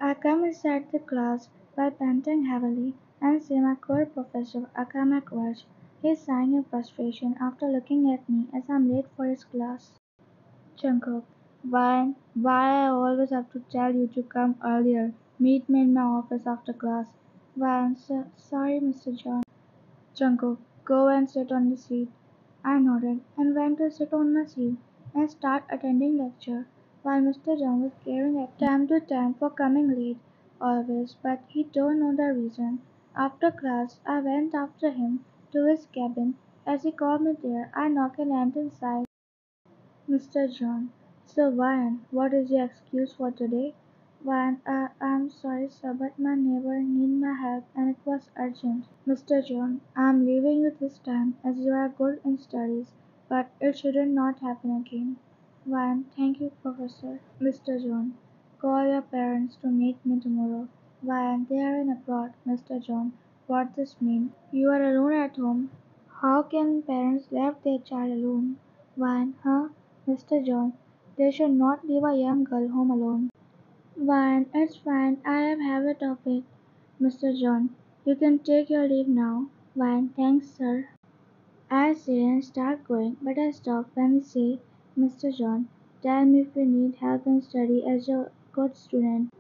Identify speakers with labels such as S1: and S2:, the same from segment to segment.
S1: I come inside the class while panting heavily and see my core professor Akamak watch. He's sighing in frustration after looking at me as I'm late for his class. Jungkook, why I always have to tell you to come earlier? Meet me in my office after class. Why, sorry, Mr. John. Jungkook, go and sit on the seat. I nodded and went to sit on my seat and start attending lecture while Mr. John was glaring at me time to time for coming late always, but he don't know the reason. After class, I went after him to his cabin. As he called me there, I knocked and went inside. Mr. John. So, Ryan, what is your excuse for today? Ryan, I'm sorry, sir, but my neighbor needed my help and it was urgent. Mr. John, I'm leaving you this time as you are good in studies, but it shouldn't not happen again. Ryan, thank you, Professor. Mr. John, call your parents to meet me tomorrow. Ryan, they are in abroad. Mr. John, what this mean? You are alone at home. How can parents leave their child alone? Ryan, huh? Mr. John, they should not leave a young girl home alone. Fine, it's fine. I have habit of it. Mr. John, you can take your leave now. Fine, thanks, sir. I say and start going, but I stop when he say, Mr. John, tell me if you need help in study as a good student.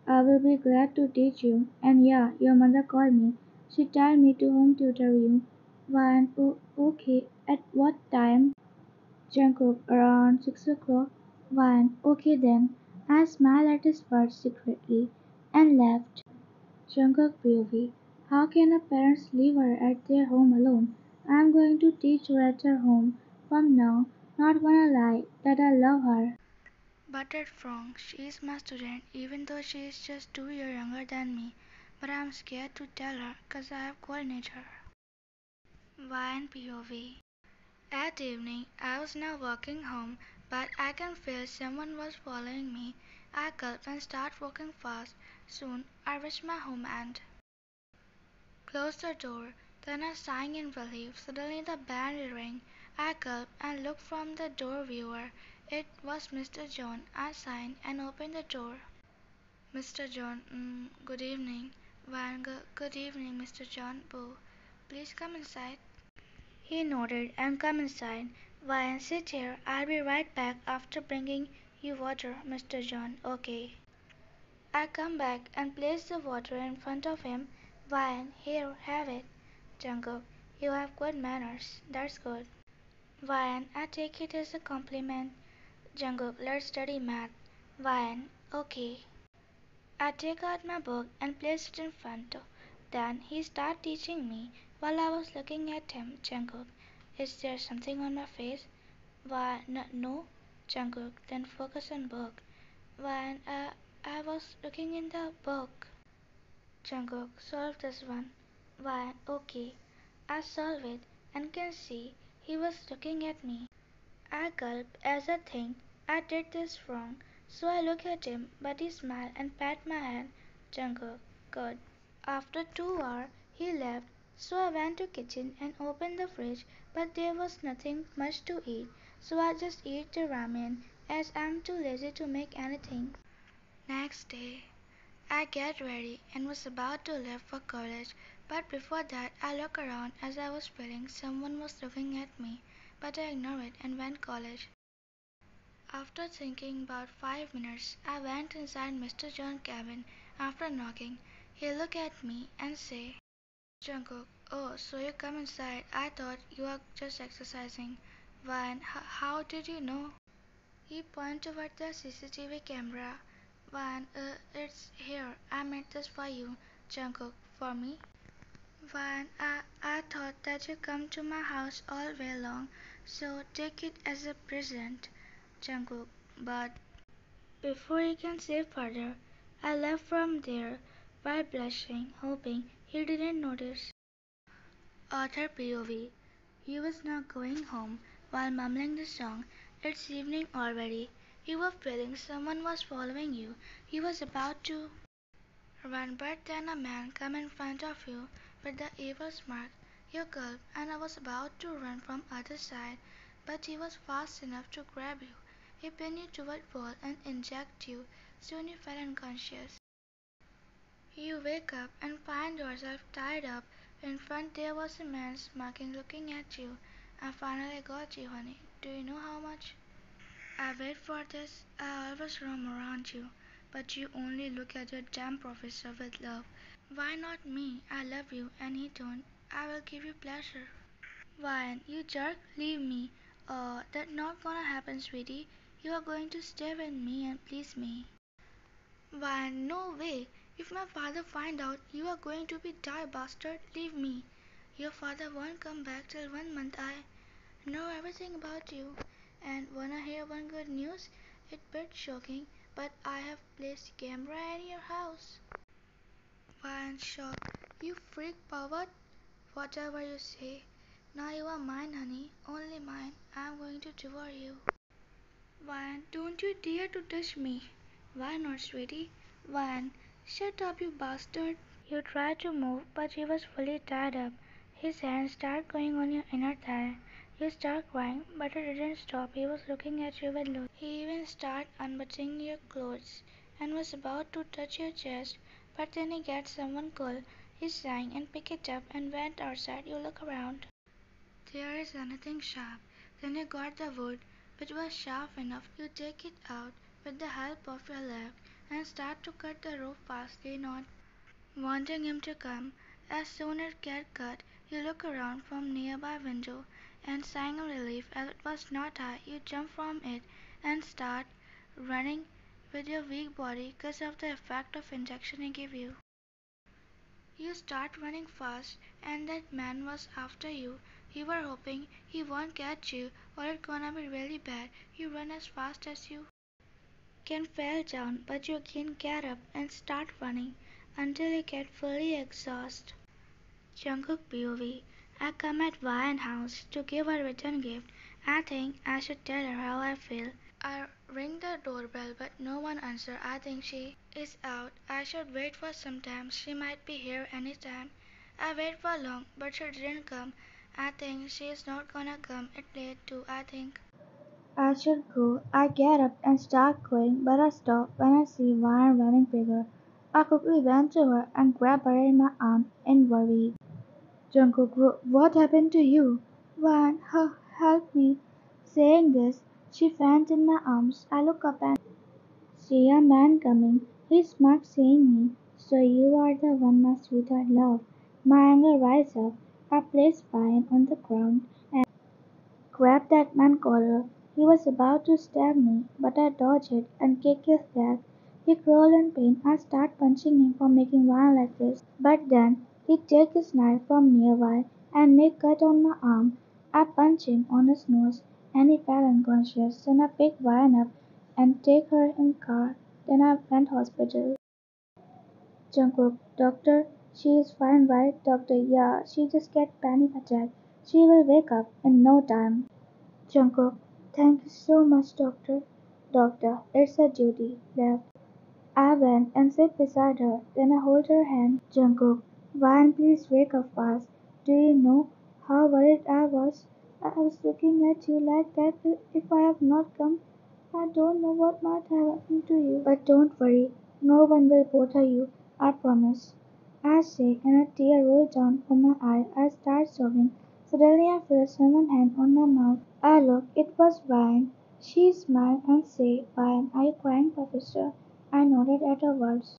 S1: I will be glad to teach you. And yeah, your mother called me. She told me to home tutor you. Fine, okay. At what time? Jungkook around 6 o'clock. Fine, okay then. I smiled at his words secretly and left. Jungkook POV. How can a parents leave her at their home alone? I'm going to teach her at her home from now. Not gonna lie that I love her. But that's wrong. She is my student even though she is just 2 years younger than me. But I'm scared to tell her cause I have coordinated her. Vine POV. At evening, I was now walking home, but I can feel someone was following me. I gulped and started walking fast. Soon, I reached my home and closed the door. Then I sang in relief. Suddenly the bell rang. I gulped and looked from the door viewer. It was Mr. John. I signed and opened the door. Mr. John, good evening. Good evening, Mr. John. Boo. Please come inside. He nodded and come inside. Why, sit here. I'll be right back after bringing you water, Mr. John. Okay. I come back and place the water in front of him. Why, here, have it. Jungkook, you have good manners. That's good. Why, I take it as a compliment. Jungkook, let's study math. Why, okay. I take out my book and place it in front. Then he started teaching me while I was looking at him. Jungkook, is there something on my face? Why, no. Jungkook, then focus on book. Why, I was looking in the book. Jungkook, solve this one. Why, okay. I solve it and can see he was looking at me. I gulp as I think I did this wrong. So I look at him, but he smiled and pat my hand. Jungkook, good. After 2 hours, he left, so I went to kitchen and opened the fridge, but there was nothing much to eat, so I just ate the ramen as I'm too lazy to make anything. Next day, I get ready and was about to leave for college, but before that I looked around as I was feeling someone was looking at me, but I ignored it and went college. After thinking about 5 minutes, I went inside Mr. John's cabin. After knocking, he looked at me and said, Jungkook, oh, so you come inside. I thought you were just exercising. Why, and how did you know? He pointed toward the CCTV camera. Why, it's here. I made this for you, Jungkook. For me? Why, I thought that you come to my house all day long, so take it as a present, Jungkook. But before he can say further, I left from there while blushing, hoping he didn't notice. Author POV. He was now going home while mumbling the song. It's evening already. You were feeling someone was following you. He was about to run, but then a man came in front of you with the evil smirk. You gulped, and I was about to run from other side, but he was fast enough to grab you. He pinned you toward wall and inject you. Soon you fell unconscious. You wake up and find yourself tied up. In front there was a man smirking, looking at you. I finally got you, honey. Do you know how much? I wait for this. I always roam around you. But you only look at your damn professor with love. Why not me? I love you and he don't. I will give you pleasure. Why, you jerk, leave me. That's not gonna happen, sweetie. You are going to stay with me and please me. Why, no way. If my father find out, you are going to be die bastard. Leave me. Your father won't come back till 1 month. I know everything about you. And wanna hear one good news? It's bit shocking, but I have placed camera in your house. Why, in shock. You freak pervert. Whatever you say. Now you are mine, honey. Only mine. I'm going to devour you. Van, don't you dare to touch me. Why not, sweetie? Van, shut up, you bastard. You tried to move, but he was fully tied up. His hands start going on your inner thigh. You start crying, but it didn't stop. He was looking at you with loathing. He even started unbuttoning your clothes and was about to touch your chest, but then he gets someone cool. He sang and picked it up and went outside. You look around. There is anything sharp. Then you got the wood, which was sharp enough. You take it out with the help of your leg and start to cut the rope fastly, not wanting him to come. As soon as it gets cut, you look around from nearby window and sighing in relief as it was not high, you jump from it and start running with your weak body because of the effect of injection he gave you. You start running fast, and that man was after you. You were hoping he won't catch you, or it's gonna be really bad. You run as fast as you can fall down, but you again get up and start running until you get fully exhausted. Jungkook POV. I come at Ryan's house to give a return gift. I think I should tell her how I feel. I ring the doorbell but no one answers. I think she is out. I should wait for some time. She might be here any time. I wait for long but she didn't come. I think she is not gonna come. It's late too, I think. I should go. I get up and start going, but I stop when I see Ryan running figure. I quickly ran to her and grabbed her in my arm and worried. Jungkook, what happened to you? Ryan, help me. Saying this, she faints in my arms. I look up and see a man coming. He smirks, seeing me. So you are the one my sweetheart love. My anger rises up. I place Ryan on the ground and grabbed that man's collar. He was about to stab me, but I dodged it and kicked his back. He crawled in pain. I start punching him for making Ryan like this. But then he takes his knife from nearby and make cut on my arm. I punch him on his nose and he fell unconscious. Then I pick Ryan up and take her in car. Then I went hospital. Jungkook, doctor, she is fine, right? Doctor, yeah, she just get panic attack. She will wake up in no time. Jungkook, thank you so much, doctor. Doctor, it's a duty left. I went and sit beside her, then I hold her hand. Jungkook, Ryan, please wake up fast. Do you know how worried I was? I was looking at you like that. If I have not come, I don't know what might have happened to you. But don't worry, no one will bother you, I promise. I say, and a tear rolled down from my eye. I start sobbing. Suddenly I feel someone's hand on my mouth. I look, it was Ryan. She smiled and said, Ryan, are you crying, Professor? I nodded at her words.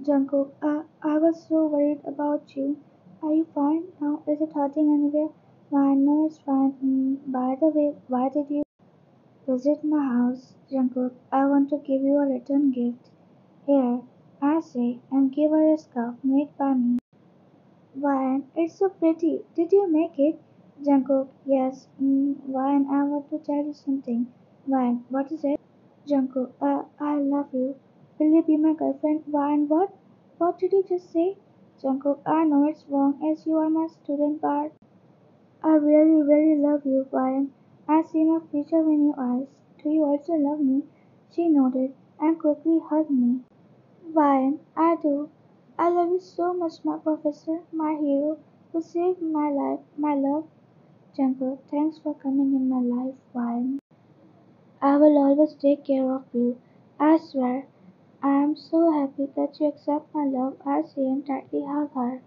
S1: Jungkook, I was so worried about you. Are you fine now? Is it hurting anywhere? Ryan, no, it's fine. By the way, why did you visit my house? Jungkook, I want to give you a return gift. Here, I say, and give her a scarf made by me. Ryan, it's so pretty. Did you make it? Jungkook, yes. Ryan, I want to tell you something. Ryan, what is it? Jungkook, I love you. Will you be my girlfriend? Ryan, what? What did you just say? Jungkook, I know it's wrong as you are my student, but I really, really love you, Ryan. I see my future in your eyes. Do you also love me? She nodded and quickly hugged me. Ryan, I do. I love you so much, my professor, my hero, who saved my life, my love. Jungkook, thanks for coming in my life, Ryan. I will always take care of you. I swear, I am I'm so happy that you accept my love, I say and tightly hug her.